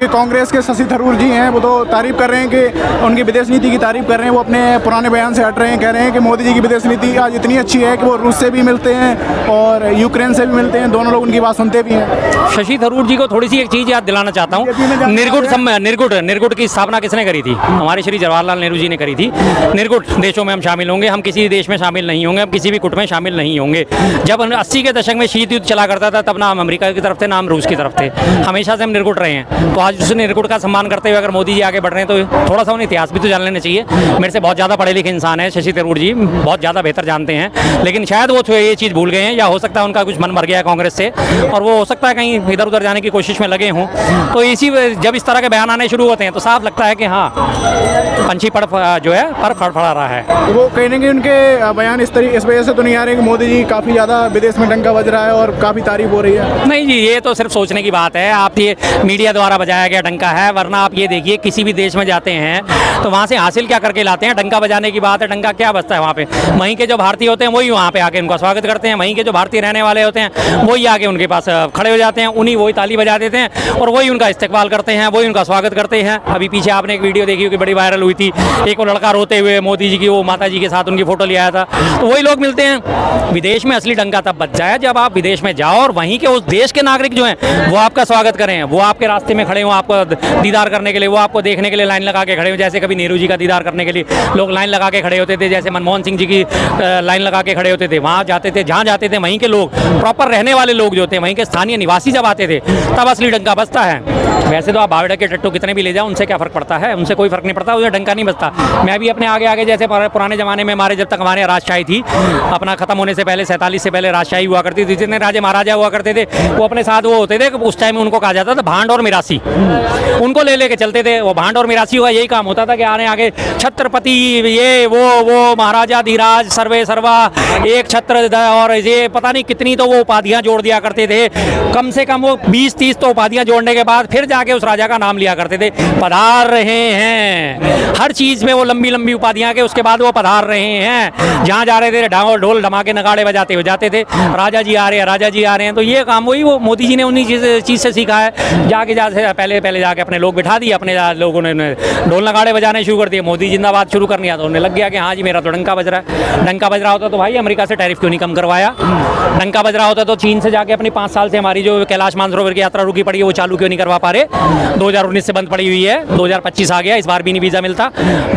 कांग्रेस के शशि थरूर जी हैं, वो तो तारीफ कर रहे हैं कि उनकी विदेश नीति की तारीफ कर रहे हैं। वो अपने पुराने बयान से हट रहे हैं, कह रहे हैं कि मोदी जी की विदेश नीति आज इतनी अच्छी है कि वो रूस से भी मिलते हैं और यूक्रेन से भी मिलते हैं, दोनों लोग उनकी बात सुनते भी हैं। शशि थरूर जी को थोड़ी सी एक चीज़ याद दिलाना चाहता हूँ। निर्गुट की स्थापना किसने करी थी? हमारे श्री जवाहरलाल नेहरू जी ने करी थी। निर्गुट देशों में हम शामिल होंगे, हम किसी देश में शामिल नहीं होंगे, हम किसी भी गुट में शामिल नहीं होंगे। जब 80 के दशक में शीत युद्ध चला करता था, तब ना हम अमेरिका की तरफ थे ना हम रूस की तरफ थे, हमेशा से हम निर्गुट रहे हैं। तो आज उस निर्गुट का सम्मान करते हुए अगर मोदी जी आगे बढ़ रहे हैं तो थोड़ा सा उन्हें इतिहास भी तो जान लेना चाहिए। मेरे से बहुत ज़्यादा पढ़े लिखे इंसान है शशि थरूर जी, बहुत ज़्यादा बेहतर जानते हैं, लेकिन शायद वो ये चीज़ भूल गए हैं, या हो सकता है उनका कुछ मन मर गया कांग्रेस से और वो हो सकता है कहीं इधर उधर जाने की कोशिश में लगे हों। तो इसी जब इस तरह के बयान आने शुरू होते हैं तो साफ लगता है कि हाँ, पंछी जो है पर फड़फड़ा रहा है। तो वो कह रहे हैं कि उनके बयान इस वजह से तो नहीं आ रहे कि मोदी जी काफ़ी ज़्यादा विदेश में डंका बज रहा है और काफ़ी तारीफ हो रही है। नहीं जी, ये तो सिर्फ सोचने की बात है। आप ये मीडिया द्वारा बजाया गया डंका है, वरना आप ये देखिए किसी भी देश में जाते हैं तो वहाँ से हासिल क्या करके लाते हैं? डंका बजाने की बात है। डंका क्या बजता है वहाँ पे? वहीं के जो भारतीय होते हैं वही वहाँ पे आके उनका स्वागत करते हैं, वहीं के जो भारतीय रहने वाले होते हैं वही आके उनके पास खड़े हो जाते हैं, उन्हीं वही ताली बजा देते हैं और वही उनका इस्तेकबाल करते हैं, वही उनका स्वागत करते हैं। अभी पीछे आपने एक वीडियो देखी होगी, बड़ी वायरल हुई थी, एक वो लड़का रोते हुए मोदी जी की वो माता जी के साथ उनकी फोटो ले आया था। तो वही लोग मिलते हैं। विदेश में असली डंका तब बज जाए जब आप विदेश में जाओ और वहीं के उस देश के नागरिक जो हैं वो आपका स्वागत करें, वो आपके रास्ते में खड़े हों आपको दीदार करने के लिए, वो आपको देखने के लिए लाइन लगा के खड़े हो। जैसे कभी नेहरू जी का दीदार करने के लिए लोग लाइन लगा के खड़े होते थे, जैसे मनमोहन सिंह जी की लाइन लगा के खड़े होते थे, वहाँ जाते थे, जहाँ जाते थे वहीं के लोग, प्रॉपर रहने वाले लोग जो थे, वहीं के स्थानीय निवासी जब आते थे तब असली डंका बजता है। वैसे तो आप बावड़ा के टट्टू कितने भी ले जाओ, उनसे क्या फ़र्क पड़ता है? उनसे कोई फ़र्क नहीं पड़ता, उसे डंका नहीं बजता। मैं भी अपने आगे आगे, जैसे पुराने ज़माने में हमारे जब तक हमारे राजशाही थी, अपना ख़त्म होने से पहले 47 से पहले राजशाही हुआ करती थी, जितने राजे महाराजा हुआ करते थे वो अपने साथ वो होते थे, उस टाइम में उनको कहा जाता था भांड और मिरासी, उनको ले लेके चलते थे। वो भांड और मिरासी हुआ यही काम होता था कि आगे छत्रपति ये वो महाराजा धीराज सर्वे सर्वा एक छत्र और ये पता नहीं कितनी तो वो उपाधियाँ जोड़ दिया करते थे। कम से कम वो 20-30 तो उपाधियाँ जोड़ने के बाद फिर जाके उस राजा का नाम लिया करते थे। पधार रहे हैं, हर चीज़ में वो लंबी लंबी उपाधियाँ के उसके बाद वो पधार रहे हैं। जहाँ जा रहे थे ढोल धमाके नगाड़े बजाते हुए जाते थे, राजा जी आ रहे हैं, राजा जी आ रहे हैं। तो ये काम वही वो मोदी जी ने उन्हीं चीज़ से सीखा है। जाके पहले जाके अपने लोग बिठा दिए, अपने लोगों ने ढोल नगाड़े बजाने शुरू कर दिए, मोदी जिंदाबाद शुरू कर दिया। तो उन्हें लग गया कि हाँ जी मेरा तो डंका बज रहा है। डंका बज रहा होता तो भाई अमेरिका से टैरिफ क्यों नहीं कम करवाया? डंका बज रहा होता तो चीन से जाके अपनी 5 साल से हमारी जो कैलाश मानसरोवर की यात्रा रुकी पड़ी है वो चालू क्यों नहीं करवा पा रहे? 2019 से बंद पड़ी हुई है, 2025 आ गया, इस बार भी नहीं वीज़ा मिलता।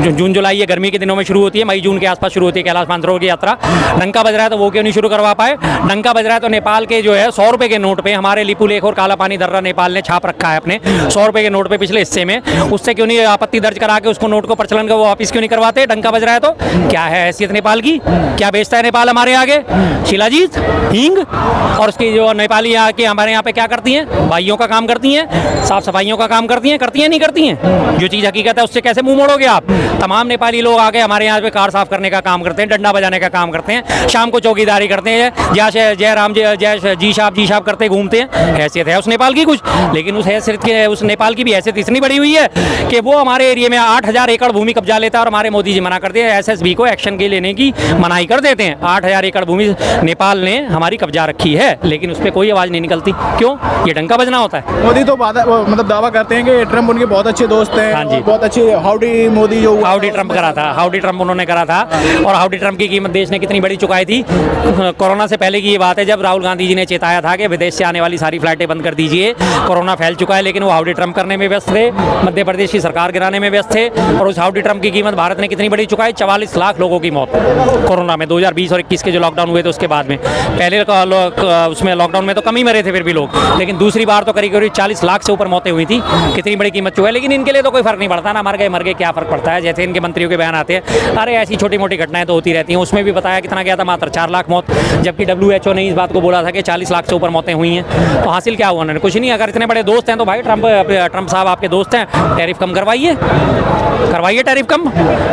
जून जुलाई ये गर्मी के दिनों में शुरू होती है, मई जून के आसपास शुरू होती है कैलाश मानसरोवर की यात्रा। डंका बज रहा है तो वो क्यों नहीं शुरू करवा पाए? डंका बज रहा है तो नेपाल के जो है 100 रुपये के नोट पे हमारे लिपू लेख और काला पानी दर्रा नेपाल ने छाप रखा है अपने 100 रुपये के नोट पे पिछले हिस्से में, उससे क्यों नहीं आपत्ति दर्ज करा के उसको नोट को प्रचलन का वो वापिस क्यों नहीं करवाते? डंका बज रहा है तो क्या है हैसियत नेपाल की? क्या बेचता है नेपाल हमारे आगे? शिलाजीत, हींग और उसकी जो नेपाली आके हमारे यहाँ पे क्या करती हैं? भाइयों का काम करती हैं, साफ सफाइयों का काम करती हैं नहीं करती हैं? जो चीज़ हकीकत है उससे कैसे मुंह मोड़ोगे आप? तमाम नेपाली लोग आके हमारे यहाँ पे कार साफ करने का काम करते हैं, डंडा बजाने का काम करते हैं, शाम को चौकीदारी करते हैं, जय राम जय जी साहब करते घूमते हैं। हैसियत है उस नेपाल की कुछ? लेकिन उस हैसियत के उस नेपाल की भी हैसियत इतनी बड़ी हुई है कि वो हमारे एरिया में 8000 एकड़ भूमि कब्जा लेता है और हमारे मोदी जी मना करते हैं, एसएसबी को एक्शन के लेने की मनाही कर देते हैं। 8000 एकड़ भूमि नेपाल ने हमारी कब्जा रखी है, लेकिन उस पर कोई आवाज़ नहीं निकलती। क्यों? ये डंका बजना होता है। मोदी तो मतलब दावा करते हैं कि ट्रम्प उनके बहुत अच्छे दोस्त हैं। हाँ जी, बहुत अच्छे। हाउडी मोदी जो हाउडी ट्रम्प करा था, हाउडी ट्रम्प उन्होंने करा था, और हाउडी ट्रम्प की कीमत देश ने कितनी बड़ी चुकाई थी। कोरोना से पहले की ये बात है जब राहुल गांधी जी ने चेताया था कि विदेश से आने वाली सारी फ्लाइटें बंद कर दीजिए, कोरोना फैल चुका है, लेकिन वो हाउडी ट्रम्प करने में व्यस्त थे, मध्य प्रदेश की सरकार गिराने में व्यस्त थे। और उस हाउडी ट्रम्प की कीमत भारत ने कितनी बड़ी चुकाई? 44 लाख लोगों की मौत कोरोना में 2020 और 21 के जो लॉकडाउन हुए थे उसके बाद में। पहले उसमें लॉकडाउन में तो कम ही मरे थे फिर भी लोग, लेकिन दूसरी बार तो करीब 40 लाख से ऊपर मौतें हुई थी। कितनी बड़ी कीमत चुका है, लेकिन इनके लिए तो कोई फर्क नहीं पड़ता ना, मर गए क्या फर्क पड़ता है? जैसे इनके मंत्रियों के बयान आते हैं, अरे ऐसी छोटी मोटी घटनाएं तो होती रहती हैं। उसमें भी बताया कितना गया था, मात्र 4 लाख मौत, जबकि WHO ने इस बात को बोला था कि 40 लाख से ऊपर मौतें हुई हैं। तो हासिल क्या हुआ? उन्होंने कुछ नहीं। अगर इतने बड़े दोस्त हैं तो भाई ट्रम्प साहब आपके दोस्त हैं, टैरिफ कम करवाइए टैरिफ कम।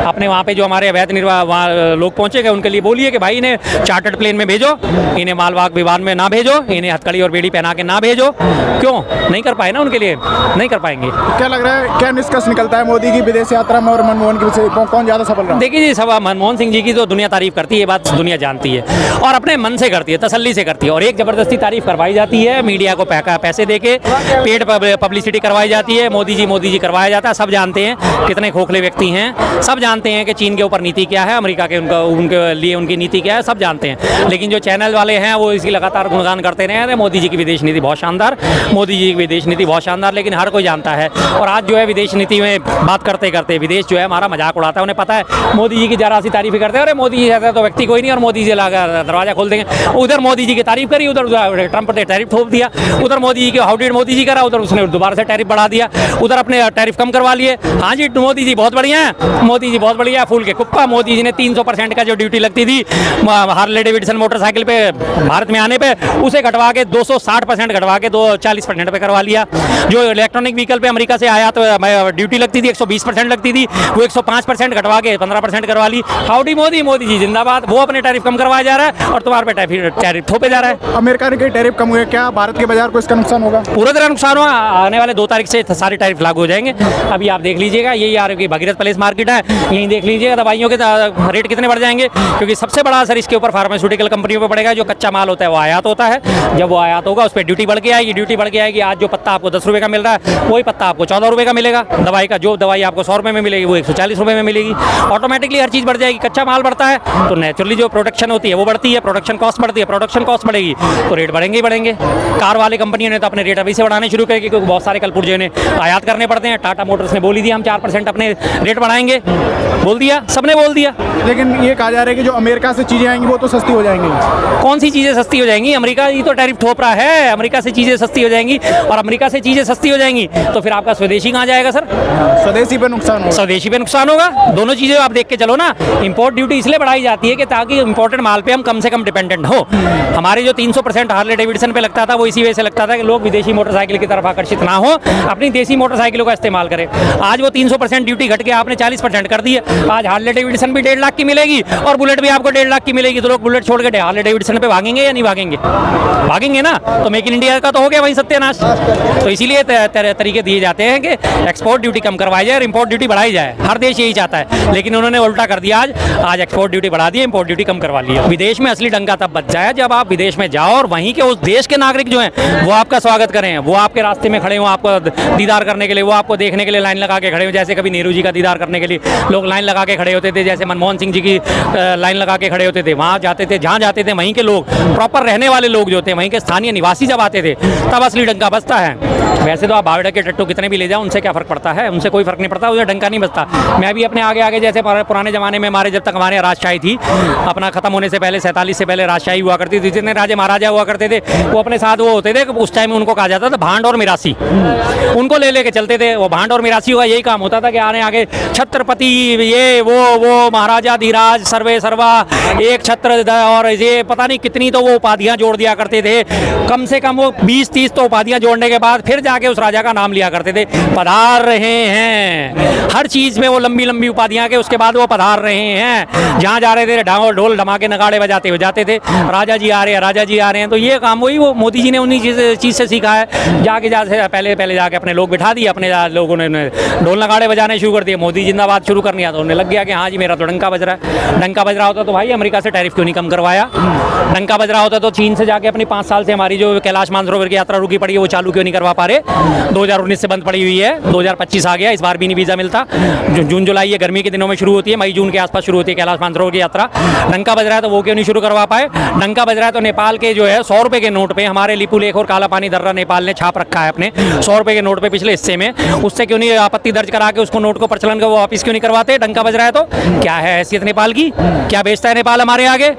अपने वहाँ पे जो हमारे अवैध वहाँ लोग पहुँचे गए उनके लिए बोलिए कि भाई इन्हें चार्टर्ड प्लेन में भेजो, इन्हें मालवाहक विमान में ना भेजो, इन्हें हथकड़ी और बेड़ी पहना के ना भेजो। क्यों नहीं कर पाए? ना उनके लिए नहीं कर पाएंगे। क्या लग रहा है, क्या निष्कर्ष निकलता है मोदी की विदेश यात्रा में और मनमोहन की? कौन ज़्यादा सफल रहा? देखिए जी, सब मनमोहन सिंह जी की तो दुनिया तारीफ करती है, ये बात दुनिया जानती है, और अपने मन से करती है, तसल्ली से करती है। और एक ज़बरदस्ती तारीफ करवाई जाती है मीडिया को पैसे दे के, पेड पब्लिसिटी पब्लिसिटी करवाई जाती है, मोदी जी करवाया जाता है। सब जानते हैं कितने खोखले व्यक्ति हैं, सब जानते हैं कि चीन के ऊपर नीति क्या है, अमेरिका के उनके लिए उनकी नीति क्या है, सब जानते हैं। लेकिन जो चैनल वाले हैं वो इसकी लगातार गुणगान करते रहे हैं, मोदी जी की विदेश नीति बहुत शानदार, मोदी जी की विदेश नीति बहुत शानदार, लेकिन हर कोई जानता है। और आज जो है विदेश नीति में बात करते करते विदेश जो है हमारा मजाक उड़ाता है। उन्हें पता है मोदी जी की जरा सी तारीफ करते हैं, अरे मोदी जी ऐसा तो व्यक्ति कोई नहीं, और मोदी जी दरवाजा खोल देंगे। उधर मोदी जी की तारीफ करी, उधर ट्रंप ने टैरिफ थोप दिया, उधर मोदी जी के हाउ डिड मोदी जी करा, उधर उसने दोबारा से टैरिफ बढ़ा दिया, उधर अपने टैरिफ कम करवा लिए। हाँ जी, मोदी जी बहुत बढ़िया है, मोदी जी बहुत बढ़िया, फूल के कुप्पा। मोदी जी ने 300% का जो ड्यूटी लगती थी हार्ले डेविडसन मोटरसाइकिल पे भारत में आने पे, उसे घटवा के 260% घटवा के 40% पे करवा लिया। जो इलेक्ट्रॉनिक व्हीकल पे अमेरिका से आया तो ड्यूटी लगती थी 120% लगती थी, वो 105% घटवा के 15% करवा ली। हाउडी मोदी, मोदी जी जिंदाबाद। वो अपने टैरिफ कम करवाया जा रहा है और तुम्हारे पे टैरिफ थोपे जा रहा है। अमेरिका के टैरिफ कम हुए, क्या भारत के बाजार को इसका नुकसान होगा? पूरा तरह नुकसान हुआ। आने वाले 2 तारीख से सारे टैरिफ लागू हो जाएंगे। अभी आप देख लीजिएगा, यही आ रही भगीरथ प्लेस मार्केट है, यहीं देख लीजिएगा दवाइयों के रेट कितने बढ़ जाएंगे, क्योंकि सबसे बड़ा असर इसके ऊपर फार्मास्यूटिकल कंपनियों पर पड़ेगा। जो कच्चा माल होता है वो आयात होता है, जब वो आयात होगा उस पर ड्यूटी बढ़ के आएगी, ड्यूटी बढ़ के आएगी। आज जो पत्ता आपको 10 रुपये का मिल रहा है, वही पत्ता आपको 14 रुपये का मिलेगा। दवाई का जो दवाई आपको 100 रुपये में मिलेगी वो 140 रुपये में मिलेगी। ऑटोमेटिकली हर चीज़ बढ़ जाएगी। कच्चा माल बढ़ता है तो नेचुरली जो प्रोडक्शन होती है वो बढ़ती है, प्रोडक्शन कॉस्ट बढ़ती है, प्रोडक्शन कॉस्ट बढ़ेगी तो रेट बढ़ेंगे ही बढ़ेंगे। कार वाले कंपनियों ने तो अपने रेट अभी से बढ़ाने शुरू करेगी, क्योंकि बहुत सारे कल पुर्जे ने आयात करने पड़ते हैं। टाटा मोटर्स ने बोली दिया हम 4% अपने रेट बढ़ाएंगे, बोल दिया, सबने बोल दिया। लेकिन ये कहा जा रहा है कि जो अमेरिका से चीज़ें आएंगी वो तो सस्ती हो जाएंगी। कौन सी चीज़ें सस्ती हो जाएंगी? अमेरिका ही तो टैरिफ थोप रहा है, अमेरिका से चीज़ें सस्ती हो जाएंगी। और अमेरिका से चीज़ें सस्ती हो जाएंगी तो फिर आपका स्वदेशी कहाँ जाएगा सर? स्वदेशी पे नुकसान होगा। स्वदेशी पे नुकसान होगा। दोनों चीज़ें आप देख के चलो ना। इंपोर्ट ड्यूटी इसलिए बढ़ाई जाती है कि ताकि इंपोर्टेड माल पे हम कम से कम डिपेंडेंट हो। हमारे जो 300% हार्ले डेविडसन पे लगता था वो इसी वजह से लगता था कि लोग विदेशी मोटरसाइकिल की तरफ आकर्षित ना हो, अपनी देसी मोटरसाइकिलों का इस्तेमाल करें। आज वो 300% ड्यूटी घट के आपने 40% कर दी है। आज हार्ले डेविडसन भी 1.5 लाख की मिलेगी और बुलेट भी आपको 1.5 लाख की मिलेगी, तो लोग बुलेट छोड़ के हार्ले डेविडसन पे भागेंगे या नहीं भागेंगे? भागेंगे ना। तो मेक इन इंडिया का तो हो गया वही सत्यानाश। तो इसीलिए तरीके दिए जाते हैं कि एक्सपोर्ट ड्यूटी कम करवाई जाए और इंपोर्ट ड्यूटी बढ़ाई जाए। हर देश यही चाहता है, लेकिन उन्होंने उल्टा कर दिया। आज एक्सपोर्ट ड्यूटी बढ़ा दी, इंपोर्ट ड्यूटी कम करवा ली। विदेश में असली डंका तब बच जाए जब आप विदेश में जाओ और वहीं के उस देश के नागरिक जो हैं वो आपका स्वागत करें, वो आपके रास्ते में खड़े हों आपको दीदार करने के लिए, वो आपको देखने के लिए लाइन लगा के खड़े हों। जैसे कभी नेहरू जी का दीदार करने के लिए लोग लाइन लगा के खड़े होते थे, जैसे मनमोहन सिंह जी की लाइन लगा के खड़े होते थे। वहाँ जाते थे, जहाँ जाते थे वहीं के लोग, प्रॉपर रहने वाले लोग जो थे, वहीं के स्थानीय निवासी जब आते थे तब असली डंका बजता है। वैसे तो आप बावड़ा के टट्टू कितने भी ले जाओ, उनसे क्या फ़र्क पड़ता है? उनसे कोई फ़र्क नहीं पड़ता, उसे डंका नहीं बजता। मैं भी अपने आगे आगे, जैसे पुराने ज़माने में हमारे जब तक हमारे राजशाही थी, अपना ख़त्म होने से पहले 47 से पहले राजशाही हुआ करती थी, जितने राजे महाराजा हुआ करते थे वो अपने साथ वो होते थे। उस टाइम में उनको कहा जाता था भांड और मिरासी, उनको ले लेके चलते थे। वो भांड और मिरासी का यही काम होता था कि आने आगे छत्रपति, ये वो महाराजा धीराज सर्वे सर्वा, एक छत्र, और ये पता नहीं कितनी तो वो उपाधियाँ जोड़ दिया करते थे। कम से कम वो 20-30 तो उपाधियाँ जोड़ने के बाद फिर जाके उस राजा का नाम लिया करते थे। पधार रहे हैं, हर चीज़ में वो लंबी लंबी उपाधियाँ के उसके बाद वो पधार रहे हैं। जहाँ जा रहे थे ढोल धमाके नगाड़े बजाते हुए जाते थे, राजा जी आ रहे हैं, राजा जी आ रहे हैं। तो ये काम वही वो मोदी जी ने उन्हीं चीज़ से सीखा है। जाके पहले जाके अपने लोग बिठा दिए, अपने लोगों ने ढोल नगाड़े बजाने शुरू कर दिए, मोदी जिंदाबाद शुरू कर दिया। तो उन्हें लग गया कि हाँ जी मेरा तो डंका बज रहा है। डंका बज रहा होता तो भाई अमेरिका से टैरिफ क्यों नहीं कम करवाया? डंका बज रहा होता तो चीन से जाके अपनी 5 साल से हमारी जो कैलाश मानसरोवर की यात्रा रुकी पड़ी है वो चालू क्यों नहीं करवा पा रहे? 2019 से बंद पड़ी हुई है, 2025 आ गया, इस बार भी नहीं वीज़ा मिलता। जून जुलाई ये गर्मी के दिनों में शुरू होती है, मई जून के आसपास शुरू होती है कैलाश मानसरोवर की यात्रा। डंका बज रहा है तो वो क्यों नहीं शुरू करवा पाए? डंका बज रहा है तो नेपाल के जो है 100 रुपये के नोट पे हमारे लिपू लेख और काला पानी दर्रा नेपाल ने छाप रखा है अपने 100 रुपये के नोट पे पिछले हिस्से में, उससे क्यों नहीं आपत्ति दर्ज करा के उसको नोट को प्रचलन का वो वापिस क्यों नहीं करवाते? डंका बज रहा है तो क्या है हैसियत नेपाल की? क्या बेचता है नेपाल हमारे आगे?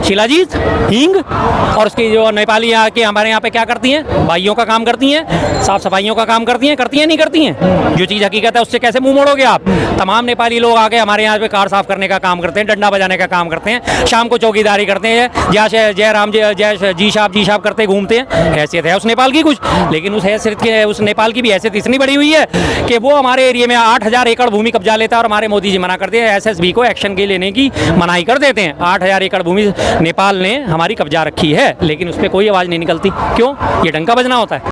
शिलाजीत, हींग, और उसकी जो नेपाली आके हमारे यहाँ पे क्या करती हैं? भाइयों का काम करती हैं, साफ सफाइयों का काम करती हैं नहीं करती हैं? जो चीज़ हकीकत है उससे कैसे मुंह मोड़ोगे आप? तमाम नेपाली लोग आके हमारे यहाँ पे कार साफ करने का काम करते हैं, डंडा बजाने का काम करते हैं, शाम को चौकीदारी करते हैं, जय राम जय जी साहब करते घूमते हैं। हैसियत है उस नेपाल की कुछ? लेकिन उस हैसियत की, उस नेपाल की भी हैसियत इतनी बड़ी हुई है कि वो हमारे एरिया में 8000 एकड़ भूमि कब्जा लेता है और हमारे मोदी जी मना करते हैं, SSB को एक्शन के लेने की मनाही कर देते हैं। 8000 एकड़ भूमि नेपाल ने हमारी कब्जा रखी है, लेकिन उस पर कोई आवाज़ नहीं निकलती। क्यों? ये डंका बजना होता है।